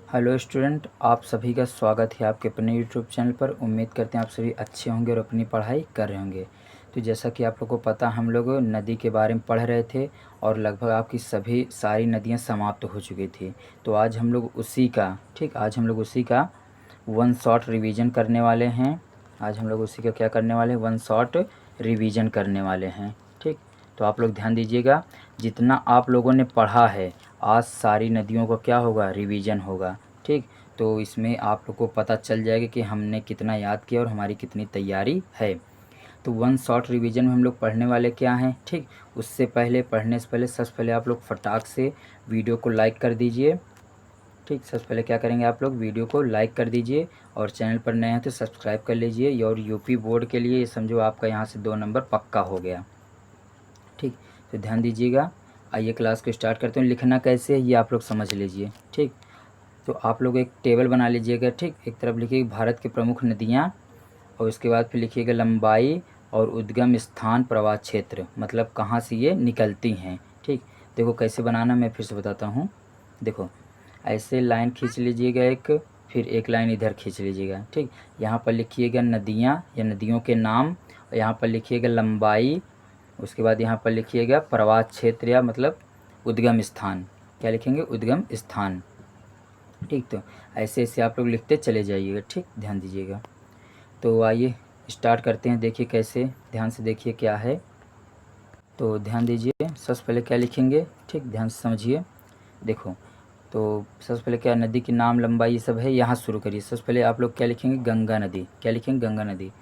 Hello student, आप सभी का स्वागत है आपके अपने यूट्यूब चैनल पर। उम्मीद करते हैं आप सभी अच्छे होंगे और अपनी पढ़ाई कर रहे होंगे। तो जैसा कि आप लोगों को पता, हम लोग नदी के बारे में पढ़ रहे थे और लगभग आपकी सभी सारी नदियां समाप्त हो चुकी थी। तो आज हम लोग उसी का वन शॉट रिवीजन करने वाले हैं। आज हम लोग उसी का क्या करने वाले हैं, वन शॉट रिवीजन करने वाले हैं। ठीक, तो आप लोग ध्यान दीजिएगा। जितना आप लोगों ने पढ़ा है, आज सारी नदियों का क्या होगा, रिवीजन होगा। ठीक, तो इसमें आप लोग को पता चल जाएगा कि हमने कितना याद किया और हमारी कितनी तैयारी है। तो वन शॉट रिवीजन में हम लोग पढ़ने वाले क्या हैं। ठीक, उससे पहले पढ़ने से पहले सबसे पहले आप लोग फटाक से वीडियो को लाइक कर दीजिए। ठीक, सबसे पहले क्या करेंगे, आप लोग वीडियो को लाइक कर दीजिए और चैनल पर नए हैं तो सब्सक्राइब कर लीजिए। और यूपी बोर्ड के लिए ये समझो आपका यहाँ से 2 नंबर पक्का हो गया। ठीक, तो ध्यान दीजिएगा। आइए क्लास को स्टार्ट करते हैं। लिखना कैसे है ये आप लोग समझ लीजिए। ठीक, तो आप लोग एक टेबल बना लीजिएगा। ठीक, एक तरफ लिखिएगा भारत की प्रमुख नदियाँ और उसके बाद फिर लिखिएगा लंबाई और उद्गम स्थान प्रवाह क्षेत्र, मतलब कहाँ से ये निकलती हैं। ठीक, देखो कैसे बनाना, मैं फिर से बताता हूँ। देखो, ऐसे लाइन खींच लीजिएगा एक, फिर एक लाइन इधर खींच लीजिएगा। ठीक, यहाँ पर लिखिएगा नदियाँ या नदियों के नाम, और यहाँ पर लिखिएगा लंबाई, उसके बाद यहाँ पर लिखिएगा प्रवाह क्षेत्र या मतलब उद्गम स्थान। क्या लिखेंगे, उद्गम स्थान। ठीक, तो ऐसे ऐसे आप लोग लिखते चले जाइएगा। ठीक, ध्यान दीजिएगा। तो आइए स्टार्ट करते हैं। देखिए कैसे, ध्यान से देखिए क्या है। तो ध्यान दीजिए, सबसे पहले क्या लिखेंगे, ठीक ध्यान से समझिए। देखो, तो सबसे पहले क्या, नदी के नाम लंबाई ये सब है, यहाँ शुरू करिए। सबसे पहले आप लोग क्या लिखेंगे, गंगा नदी। क्या लिखेंगे, गंगा नदी।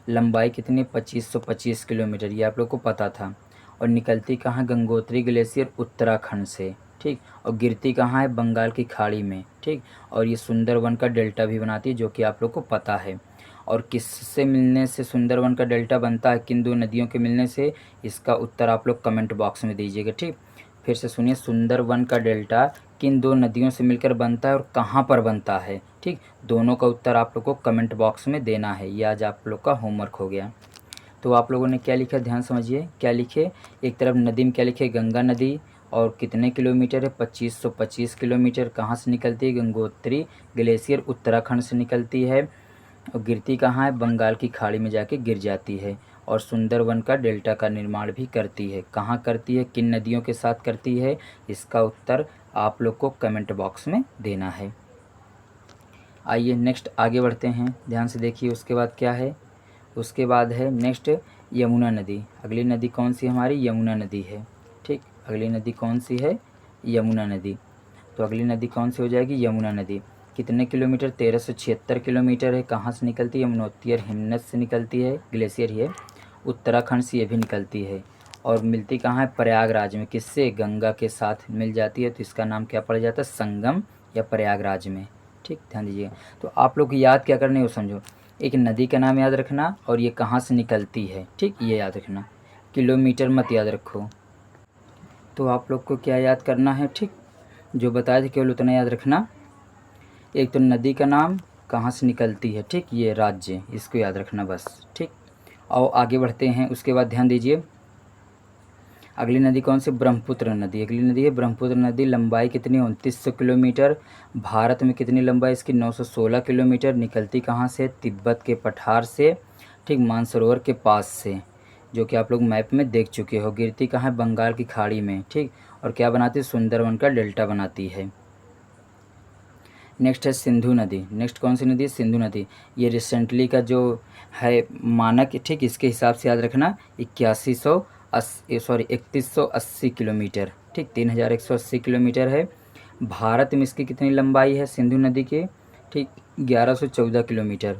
लंबाई कितनी, 2525 किलोमीटर, ये आप लोग को पता था। और निकलती कहाँ, गंगोत्री ग्लेशियर उत्तराखंड से। ठीक, और गिरती कहाँ है, बंगाल की खाड़ी में। ठीक, और ये सुंदरवन का डेल्टा भी बनाती है, जो कि आप लोग को पता है। और किससे मिलने से सुंदरवन का डेल्टा बनता है, किन दो नदियों के मिलने से, इसका उत्तर आप लोग कमेंट बॉक्स में दीजिएगा। ठीक, फिर से सुनिए, सुंदरवन का डेल्टा किन दो नदियों से मिलकर बनता है और कहाँ पर बनता है। ठीक, दोनों का उत्तर आप लोग को कमेंट बॉक्स में देना है। ये आज आप लोग का होमवर्क हो गया। तो आप लोगों ने क्या लिखा, ध्यान समझिए क्या लिखे। एक तरफ नदी में क्या लिखे, गंगा नदी, और कितने किलोमीटर है, 2525 किलोमीटर। कहाँ से निकलती है, गंगोत्री ग्लेशियर उत्तराखंड से निकलती है। और गिरती कहाँ है, बंगाल की खाड़ी में जाके गिर जाती है। और सुंदरवन का डेल्टा का निर्माण भी करती है। कहाँ करती है, किन नदियों के साथ करती है, इसका उत्तर आप लोग को कमेंट बॉक्स में देना है। आइए नेक्स्ट आगे बढ़ते हैं, ध्यान से देखिए। उसके बाद क्या है, उसके बाद है नेक्स्ट यमुना नदी। अगली नदी कौन सी हमारी, यमुना नदी है। ठीक, अगली नदी कौन सी है, यमुना नदी। तो अगली नदी कौन सी हो जाएगी, यमुना नदी। कितने किलोमीटर, 1376 किलोमीटर है। कहाँ से निकलती है, यमुनोत्री और हिमनद से निकलती है, ग्लेशियर ही है। उत्तराखंड से ये भी निकलती है और मिलती कहाँ है, प्रयागराज में। किससे, गंगा के साथ मिल जाती है, तो इसका नाम क्या पड़ जाता है, संगम या प्रयागराज में। ठीक, ध्यान दीजिए। तो आप लोग याद क्या करने हो, समझो। एक नदी का नाम याद रखना और ये कहाँ से निकलती है। ठीक, ये याद रखना, किलोमीटर मत याद रखो। तो आप लोग को क्या याद करना है, ठीक, जो बताया था केवल उतना याद रखना। एक तो नदी का नाम, कहाँ से निकलती है, ठीक, ये राज्य, इसको याद रखना बस। ठीक, आओ आगे बढ़ते हैं। उसके बाद ध्यान दीजिए, अगली नदी कौन सी, ब्रह्मपुत्र नदी। अगली नदी है ब्रह्मपुत्र नदी। लंबाई कितनी, 2900 किलोमीटर। भारत में कितनी लंबाई इसकी, 916 किलोमीटर। निकलती कहाँ से, तिब्बत के पठार से। ठीक, मानसरोवर के पास से, जो कि आप लोग मैप में देख चुके हो। गिरती कहाँ है, बंगाल की खाड़ी में। ठीक, और क्या बनाती है, सुंदरवन का डेल्टा बनाती है। नेक्स्ट है सिंधु नदी। नेक्स्ट कौन सी नदी है, सिंधु नदी। ये रिसेंटली का जो है मानक, ठीक, इसके हिसाब से याद रखना, 3180 किलोमीटर। ठीक, 3180 किलोमीटर है। भारत में इसकी कितनी लंबाई है, सिंधु नदी की, ठीक, 1114 किलोमीटर।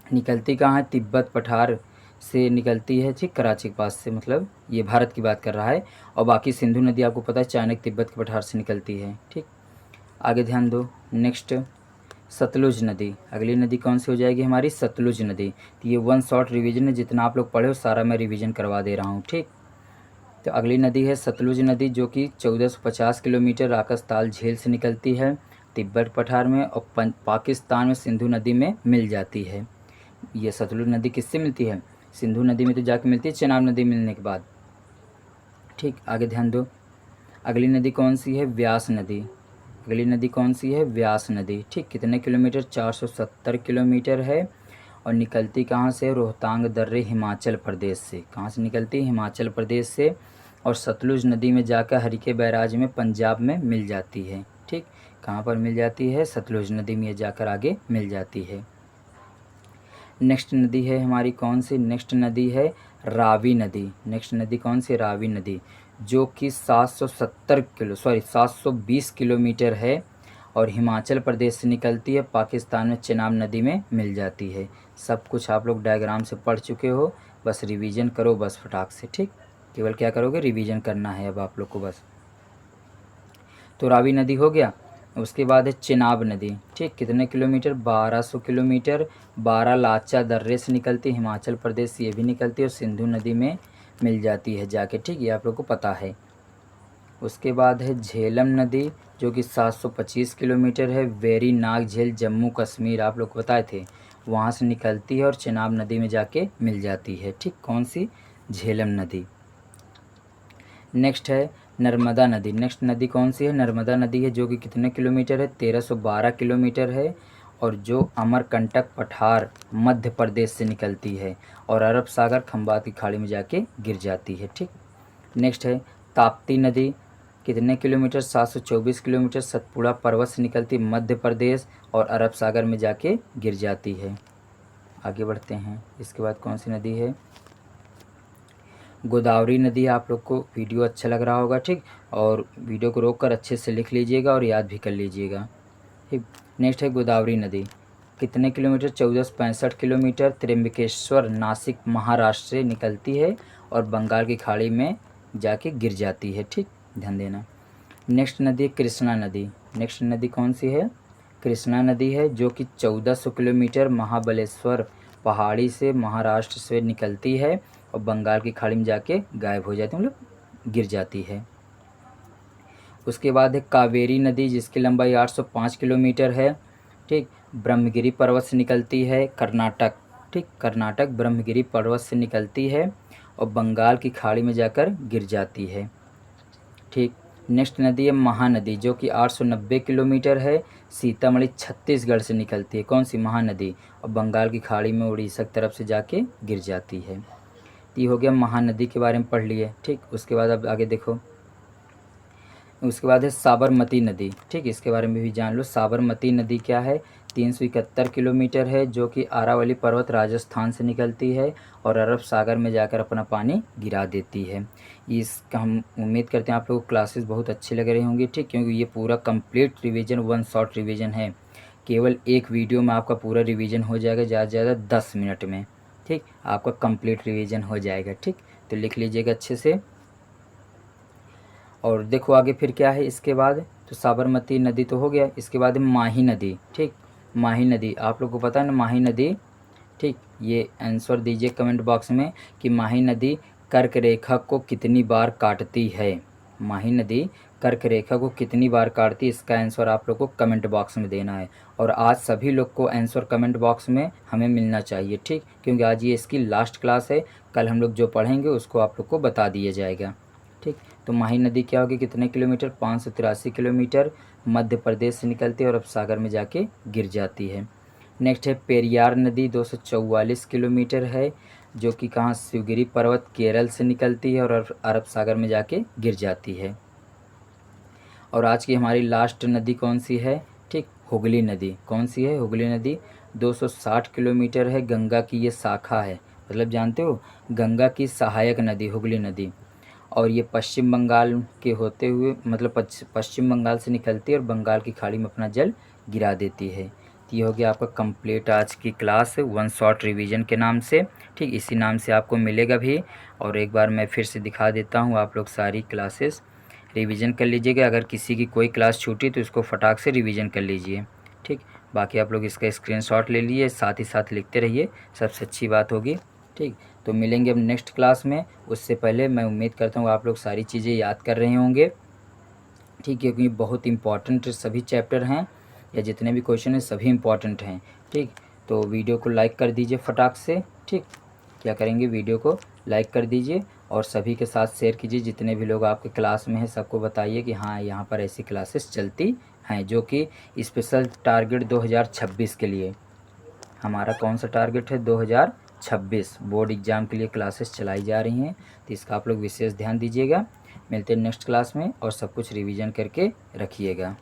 निकलती कहाँ है, तिब्बत पठार से निकलती है। ठीक, कराची के पास से, मतलब ये भारत की बात कर रहा है। और बाकी सिंधु नदी आपको पता है चाणक्य तिब्बत के पठार से निकलती है। ठीक, आगे ध्यान दो। नेक्स्ट सतलुज नदी। अगली नदी कौन सी हो जाएगी हमारी, सतलुज नदी। तो ये वन शॉट रिवीजन है, जितना आप लोग पढ़े हो सारा मैं रिवीजन करवा दे रहा हूँ। ठीक, तो अगली नदी है सतलुज नदी, जो कि 1450 किलोमीटर राकसताल झील से निकलती है तिब्बत पठार में, और पाकिस्तान में सिंधु नदी में मिल जाती है। ये सतलुज नदी किससे मिलती है, सिंधु नदी में तो जाके मिलती है चेनाब नदी मिलने के बाद। ठीक, आगे ध्यान दो। अगली नदी कौन सी है, व्यास नदी। अगली नदी कौन सी है, व्यास नदी। ठीक, कितने किलोमीटर, 470 किलोमीटर है। और निकलती कहाँ से, रोहतांग दर्रे हिमाचल प्रदेश से। कहाँ से निकलती है, हिमाचल प्रदेश से। और सतलुज नदी में जाकर हरिके बैराज में पंजाब में मिल जाती है। ठीक, कहाँ पर मिल जाती है, सतलुज नदी में जाकर आगे मिल जाती है। नेक्स्ट नदी है हमारी कौन सी, नेक्स्ट नदी है रावी नदी। नेक्स्ट नदी कौन सी, रावी नदी, जो कि 720 किलोमीटर है और हिमाचल प्रदेश से निकलती है, पाकिस्तान में चेनाब नदी में मिल जाती है। सब कुछ आप लोग डायग्राम से पढ़ चुके हो, बस रिवीजन करो बस फटाक से। ठीक, केवल क्या करोगे, रिवीजन करना है अब आप लोग को बस। तो रावी नदी हो गया। उसके बाद है चेनाब नदी। ठीक, कितने किलोमीटर, 1200 किलोमीटर। 12 लाचा दर्रे से निकलती है, हिमाचल प्रदेश से ये भी निकलती है और सिंधु नदी में मिल जाती है जाके। ठीक, ये आप लोग को पता है। उसके बाद है झेलम नदी, जो कि 725 किलोमीटर है। वेरी नाग झील जम्मू कश्मीर, आप लोग को बताए थे, वहाँ से निकलती है और चेनाब नदी में जाके मिल जाती है। ठीक, कौन सी, झेलम नदी। नेक्स्ट है नर्मदा नदी। नेक्स्ट नदी कौन सी है, नर्मदा नदी है, जो कि कितने किलोमीटर है, 1312 किलोमीटर है। और जो अमरकंटक पठार मध्य प्रदेश से निकलती है और अरब सागर खंबात की खाड़ी में जाके गिर जाती है। ठीक, नेक्स्ट है ताप्ती नदी, कितने किलोमीटर, 724 किलोमीटर। सतपुड़ा पर्वत से निकलती मध्य प्रदेश और अरब सागर में जाके गिर जाती है। आगे बढ़ते हैं। इसके बाद कौन सी नदी है, गोदावरी नदी। आप लोग को वीडियो अच्छा लग रहा होगा, ठीक, और वीडियो को रोक कर अच्छे से लिख लीजिएगा और याद भी कर लीजिएगा। ठीक, नेक्स्ट है गोदावरी नदी, कितने किलोमीटर, 1465 किलोमीटर। त्र्यंबकेश्वर नासिक महाराष्ट्र से निकलती है और बंगाल की खाड़ी में जाके गिर जाती है। ठीक, ध्यान देना। नेक्स्ट नदी है कृष्णा नदी। नेक्स्ट नदी कौन सी है, कृष्णा नदी है, जो कि 1400 किलोमीटर महाबलेश्वर पहाड़ी से महाराष्ट्र से निकलती है और बंगाल की खाड़ी में जाके गायब हो जाती है, मतलब गिर जाती है। उसके बाद है कावेरी नदी, जिसकी लंबाई 805 किलोमीटर है। ठीक, ब्रह्मगिरी पर्वत से निकलती है, कर्नाटक। ठीक, कर्नाटक ब्रह्मगिरी पर्वत से निकलती है और बंगाल की खाड़ी में जाकर गिर जाती है। ठीक, नेक्स्ट नदी है महानदी, जो कि 890 किलोमीटर है। सीतामढ़ी छत्तीसगढ़ से निकलती है, कौन सी, महानदी, और बंगाल की खाड़ी में उड़ीसा की तरफ से जाके गिर जाती है। ये हो गया महानदी के बारे में पढ़ लिए। ठीक, उसके बाद अब आगे देखो। उसके बाद है साबरमती नदी। ठीक, इसके बारे में भी जान लो। साबरमती नदी क्या है, 371 किलोमीटर है, जो कि आरावली पर्वत राजस्थान से निकलती है और अरब सागर में जाकर अपना पानी गिरा देती है। इसका हम उम्मीद करते हैं आप लोगों को क्लासेस बहुत अच्छे लग रहे होंगे। ठीक, क्योंकि ये पूरा complete revision, one shot revision है। केवल एक वीडियो में आपका पूरा रिवीजन हो जाएगा, ज़्यादा से ज़्यादा 10 मिनट में। ठीक, आपका कंप्लीट रिवीजन हो जाएगा। ठीक, तो लिख लीजिएगा अच्छे से। और देखो आगे फिर क्या है इसके बाद। तो साबरमती नदी तो हो गया। इसके बाद है माही नदी। ठीक, माही नदी आप लोग को पता है ना, माही नदी। ठीक, ये आंसर दीजिए कमेंट बॉक्स में कि माही नदी कर्क रेखा को कितनी बार काटती है। माही नदी कर्क रेखा को कितनी बार काटती है, इसका आंसर आप लोग को कमेंट बॉक्स में देना है। और आज सभी लोग को आंसर कमेंट बॉक्स में हमें मिलना चाहिए। ठीक, क्योंकि आज ये इसकी लास्ट क्लास है, कल हम लोग जो पढ़ेंगे उसको आप लोग को बता दिया जाएगा। ठीक, तो माही नदी क्या होगी, कितने किलोमीटर, 583 किलोमीटर, मध्य प्रदेश से निकलती है और अब सागर में जाके गिर जाती है। नेक्स्ट है पेरियार नदी, 244 किलोमीटर है, जो कि कहाँ, शिवगिरी पर्वत केरल से निकलती है और अरब सागर में जाके गिर जाती है। और आज की हमारी लास्ट नदी कौन सी है, ठीक, हुगली नदी। कौन सी है, हुगली नदी, 260 किलोमीटर है, गंगा की ये शाखा है, मतलब जानते हो गंगा की सहायक नदी हुगली नदी। और ये पश्चिम बंगाल के होते हुए, मतलब पश्चिम बंगाल से निकलती है और बंगाल की खाड़ी में अपना जल गिरा देती है। तो ये हो गया आपका कंप्लीट आज की क्लास, वन शॉट रिवीजन के नाम से। ठीक, इसी नाम से आपको मिलेगा भी। और एक बार मैं फिर से दिखा देता हूँ, आप लोग सारी क्लासेस रिवीजन कर लीजिएगा। अगर किसी की कोई क्लास छूटी तो इसको फटाक से रिवीजन कर लीजिए। ठीक, बाकी आप लोग इसका स्क्रीनशॉट ले लीजिए, साथ ही साथ लिखते रहिए, सबसे अच्छी बात होगी। ठीक, तो मिलेंगे अब नेक्स्ट क्लास में। उससे पहले मैं उम्मीद करता हूँ आप लोग सारी चीज़ें याद कर रहे होंगे। ठीक, क्योंकि बहुत इंपॉर्टेंट सभी चैप्टर हैं, या जितने भी क्वेश्चन हैं सभी इंपॉर्टेंट हैं। ठीक, तो वीडियो को लाइक कर दीजिए फटाक से। ठीक, क्या करेंगे, वीडियो को लाइक कर दीजिए और सभी के साथ शेयर कीजिए। जितने भी लोग आपके क्लास में हैं सबको बताइए कि हाँ यहाँ पर ऐसी क्लासेस चलती हैं, जो कि स्पेशल टारगेट 2026 के लिए। हमारा कौन सा टारगेट है? 2026 बोर्ड एग्ज़ाम के लिए क्लासेस चलाई जा रही हैं, तो इसका आप लोग विशेष ध्यान दीजिएगा। मिलते हैं नेक्स्ट क्लास में, और सब कुछ रिवीजन करके रखिएगा।